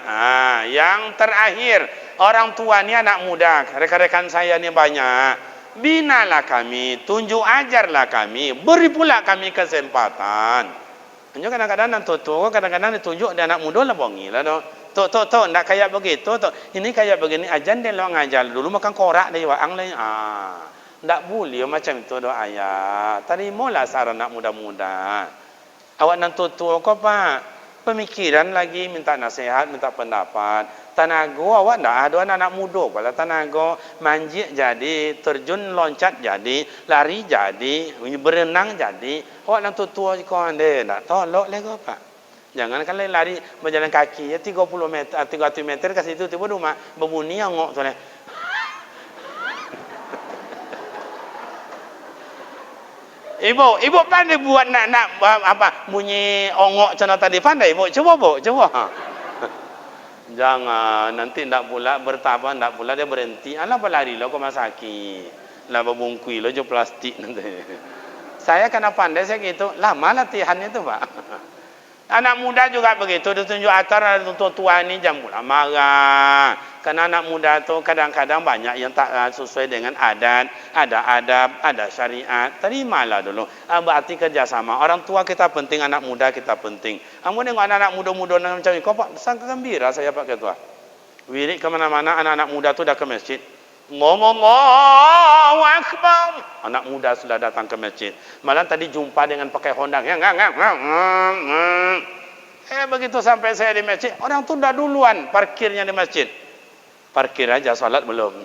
A: Yang terakhir, orang tua ni anak muda, rekan-rekan saya ni banyak. Binalah kami, tunjuk ajarlah kami, beri pula kami kesempatan. Hanya kadang-kadang nanti tua, kadang-kadang ditunjuk dia anak muda lah bongi lah doh. Tok, nak kayak begitu, tok. Ini kayak begini, ajan dia lo ngajar dulu makan korak dia waang lah. Tak boleh macam itu doh ayah. Terimalah saran anak muda-muda. Awak nanti tua kau pak, pemikiran lagi minta nasihat, minta pendapat. Tenaga awak dah ada anak muda, kalau tenaga manjik jadi, terjun loncat jadi, lari jadi, berenang jadi. Awak nanti tua kau anda nak tolak lagi pak. Jangan kan lari berjalan kaki ya 30 meter, 30 meter ke situ tiba rumah berbunyi ngok tu leh. Ibu pandai buat nak apa bunyi ongok cina tadi pandai ibu cuba bu cuba. Jangan nanti ndak pula bertapa ndak pula dia berhenti. Alah berlari lo ke masaki. Lah berbungkui lo je plastik nanti. Saya kena pandai saya gitu. Lama latihan itu pak. Anak muda juga begitu ditunjuk atar tua ni jangan pula marah. Karena anak muda tu kadang-kadang banyak yang tak sesuai dengan adat, ada adab, ada syariat. Terimalah dulu. Berarti kerjasama. Orang tua kita penting, anak muda kita penting. Kamu tengok anak-anak muda-muda macam ni, kau pak sangka gembira saya pak ketua. Wirid ke mana-mana anak-anak muda tu dah ke masjid. Allahu Akbar. Anak muda sudah datang ke masjid. Malah tadi jumpa dengan pakai Honda. Begitu sampai saya di masjid, orang tu dah duluan parkirnya di masjid. Parkir aja, solat belum.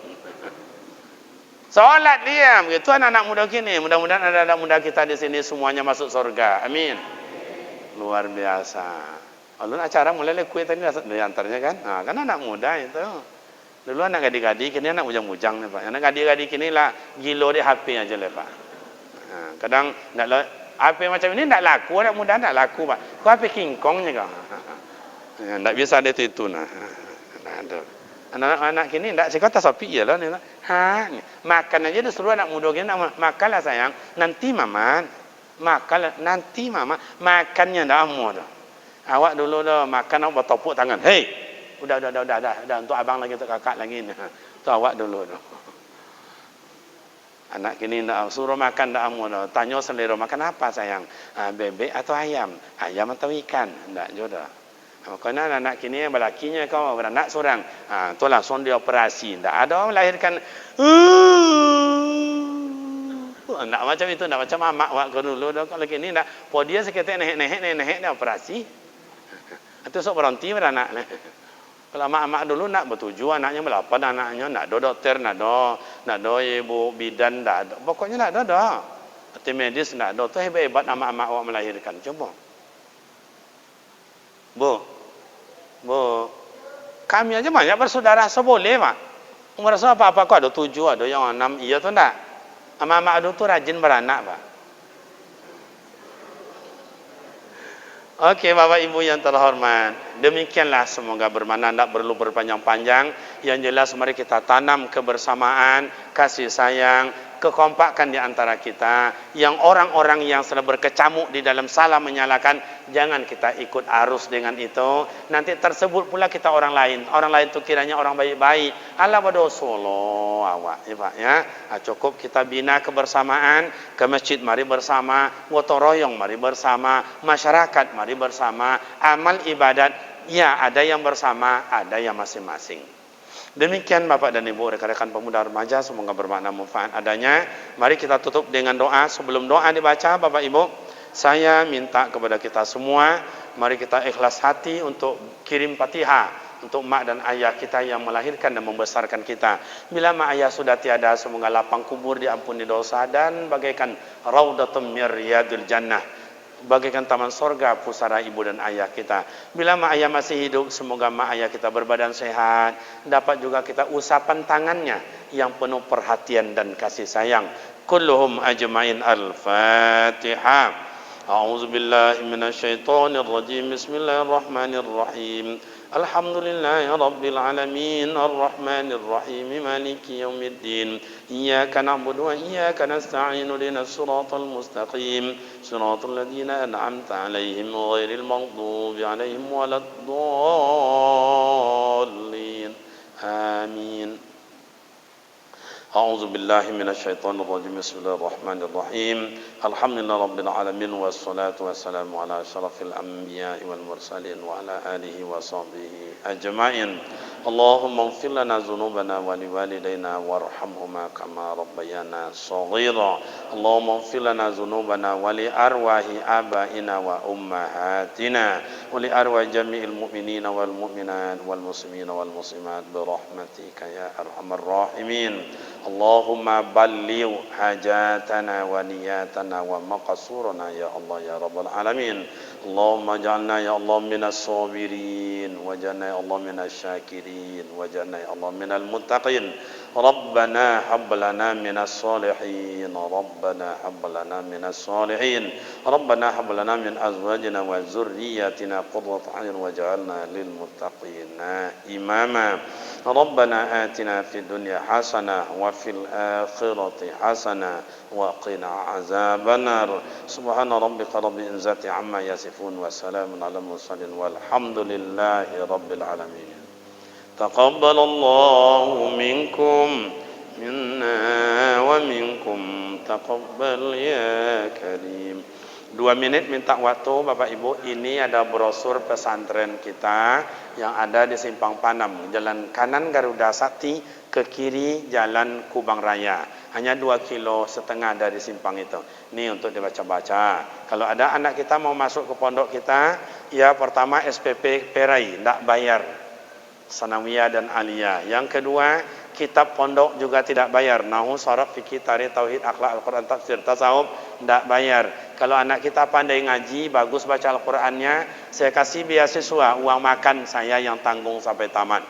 A: Solat diam. Itu anak-anak muda kini. Mudah-mudahan anak-anak muda kita di sini semuanya masuk surga. Amin. Luar biasa. Lalu acara mulai kuih tadi di antaranya kan. Kan anak muda itu. Dulu anak gadik-gadik, kini anak bujang-bujang nih pak. Anak gadik-gadik kini lah gilo di HP aja lah pak. Kadang nak HP macam ini tak laku, anak muda tak laku pak. Kau HP King Kong je kau. Tak biasa dia itu nah. Anak-anak kini tak cakap tak sopi je lah. Makan aja dia suruh anak muda kini makanlah sayang. Nanti mama makan nanti mama makannya dah amu dah. Awak dulu dah makan awak bertepuk tangan. Hey. Udah untuk abang lagi, untuk kakak lagi. Tu awak dulu tu. Anak kini nak suruh makan dah amu dah. Tanya selera makan apa sayang? Bebek atau ayam? Ayam atau ikan? Tak jodoh. Kerana anak kini belakinya kau beranak seorang. Tu langsung dia operasi. Tak ada orang melahirkan. Tak macam itu, tak macam mamak awak dulu dah. Kalau kini tak, po dia seketik nehek dia operasi. Itu sok berhenti beranak. Kalau mak-mak dulu nak bertuju anaknya berapa anaknya nak do dokter nak do ibu bidan nak do pokoknya nak do tim medis nak do tu hebat mak-mak awak melahirkan coba bu kami aja banyak bersaudara seboleh mak merasa apa-apa kok ada 7 ada yang 6 iya tu ndak mak-mak dulu tu rajin beranak pak. Okey Bapak Ibu yang terhormat, demikianlah semoga bermakna, tidak perlu berpanjang-panjang. Yang jelas mari kita tanam kebersamaan, kasih sayang, kekompakan di antara kita. Yang orang-orang yang sudah berkecamuk di dalam salah menyalahkan, jangan kita ikut arus dengan itu. Nanti tersebut pula kita orang lain itu kiranya orang baik-baik. Allah badosolo awak ya Pak ya. Cukup kita bina kebersamaan, ke masjid mari bersama, gotong royong mari bersama, masyarakat mari bersama, amal ibadat ya ada yang bersama, ada yang masing-masing. Demikian Bapak dan Ibu rekan-rekan pemuda remaja, semoga bermakna manfaat adanya. Mari kita tutup dengan doa. Sebelum doa dibaca Bapak Ibu, saya minta kepada kita semua, mari kita ikhlas hati untuk kirim Fatihah untuk mak dan ayah kita yang melahirkan dan membesarkan kita. Bila mak ayah sudah tiada, semoga lapang kubur, diampuni dosa dan bagaikan raudatun min riyadil jannah.
B: bagaikan taman sorga pusara ibu dan ayah kita. Bila mak ayah masih hidup, semoga mak ayah kita berbadan sehat, dapat juga kita usapan tangannya yang penuh perhatian dan kasih sayang. Kulluhum ajma'in. Al-Fatihah. A'udzu billahi minasyaitonir rajim. Bismillahirrahmanirrahim. Alhamdulillahi rabbil alamin arrahmanir rahim maliki yaumiddin. Iyyaka na'budu wa iyyaka nasta'in ihdinas siratal mustaqim siratal ladzina an'amta 'alaihim ghairil maghdubi 'alaihim waladdallin. Amin. أعوذ بالله من الشيطان الرجيم بسم الله الرحمن الرحيم الحمد لله رب العالمين والصلاة والسلام على أشرف الأنبياء والمرسلين وعلى آله وصحبه أجمعين اللهم اغفر لنا ذنوبنا ولوالدينا وارحمهما كما ربيانا صغيرا اللهم اغفر لنا ذنوبنا ولأرواح آبائنا وأمهاتنا ولأرواح جميع المؤمنين والمؤمنات والمسلمين والمسلمات برحمتك يا أرحم الراحمين اللهم بلغ حاجاتنا ونياتنا ومقصورنا يا الله يا رب العالمين اللهم اجعلنا يا الله من الصابرين واجعلنا يا الله من الشاكرين واجعلنا يا الله من المتقين ربنا هب لنا من الصالحين ربنا هب لنا من الصالحين ربنا هب لنا من أزواجنا وذرياتنا قرة أعين واجعلنا للمتقين إماما ربنا آتنا في الدنيا حسنة وفي الآخرة حسنة وقنا عذاب النار سبحان ربك رب العزة عما يصفون وسلام على المرسلين والحمد لله رب العالمين تقبل الله منكم منا ومنكم تقبل يا كريم. 2 menit minta waktu Bapak Ibu. Ini ada brosur pesantren kita yang ada di Simpang Panam, jalan kanan Garuda Sakti, ke kiri jalan Kubang Raya. Hanya 2,5 kilo dari simpang itu. Ini untuk dibaca-baca. Kalau ada anak kita mau masuk ke pondok kita, ya pertama SPP Perai, tidak bayar. Sanawiyah dan Aliyah. Yang kedua, kitab pondok juga tidak bayar. Nahu, Sharaf, Fikih, Tarikh, Tauhid, Akhlak, Al-Quran, Tafsir, Tasawuf, tidak bayar. Kalau anak kita pandai ngaji, bagus baca Al-Qurannya, saya kasih beasiswa, uang makan saya yang tanggung sampai tamat.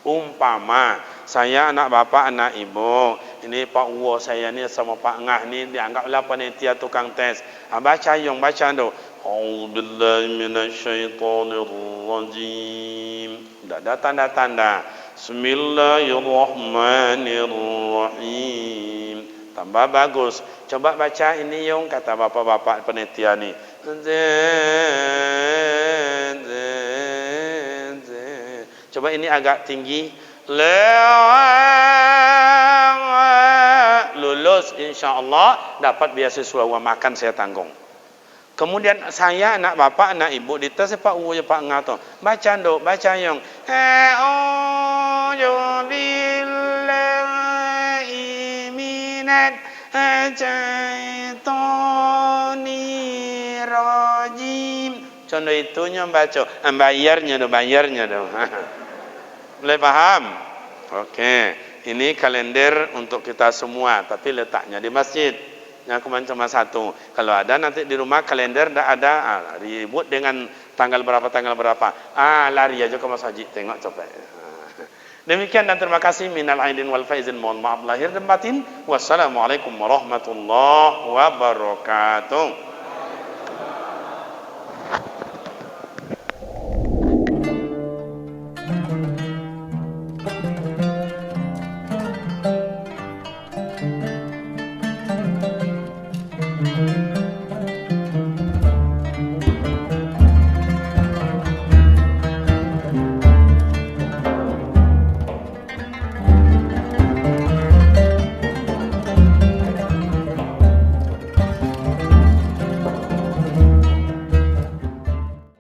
B: Umpama saya anak bapak, anak ibu, ini Pak Uwo saya ni sama Pak Ngah ni dianggaplah panitia tukang tes. Baca yang baca tu. A'udzubillahi minasyaitonirrajim. Tidak ada tanda-tanda. Bismillahirrahmanirrahim. Tambah bagus. Coba baca ini yang kata bapak-bapak panitia ni. Coba ini agak tinggi. Lulus insyaAllah dapat beasiswa uang makan saya tanggung. Kemudian saya anak bapak anak ibu dites Pak Uwo Pak Ngato. Baca dok, baca yang a'udzu billahi minasy syaitonir rajim. Contoh itunya baca. Bayarnya dong. Boleh paham? Oke. Ini kalender untuk kita semua, tapi letaknya di masjid. Yang cuma satu. Kalau ada nanti di rumah kalender tidak ada, ribut dengan tanggal berapa. Lari aja ke Mas Haji, tengok coba. Demikian dan terima kasih. Minal aidin wal faizin, mohon maaf lahir dan batin. Wassalamualaikum warahmatullahi wabarakatuh.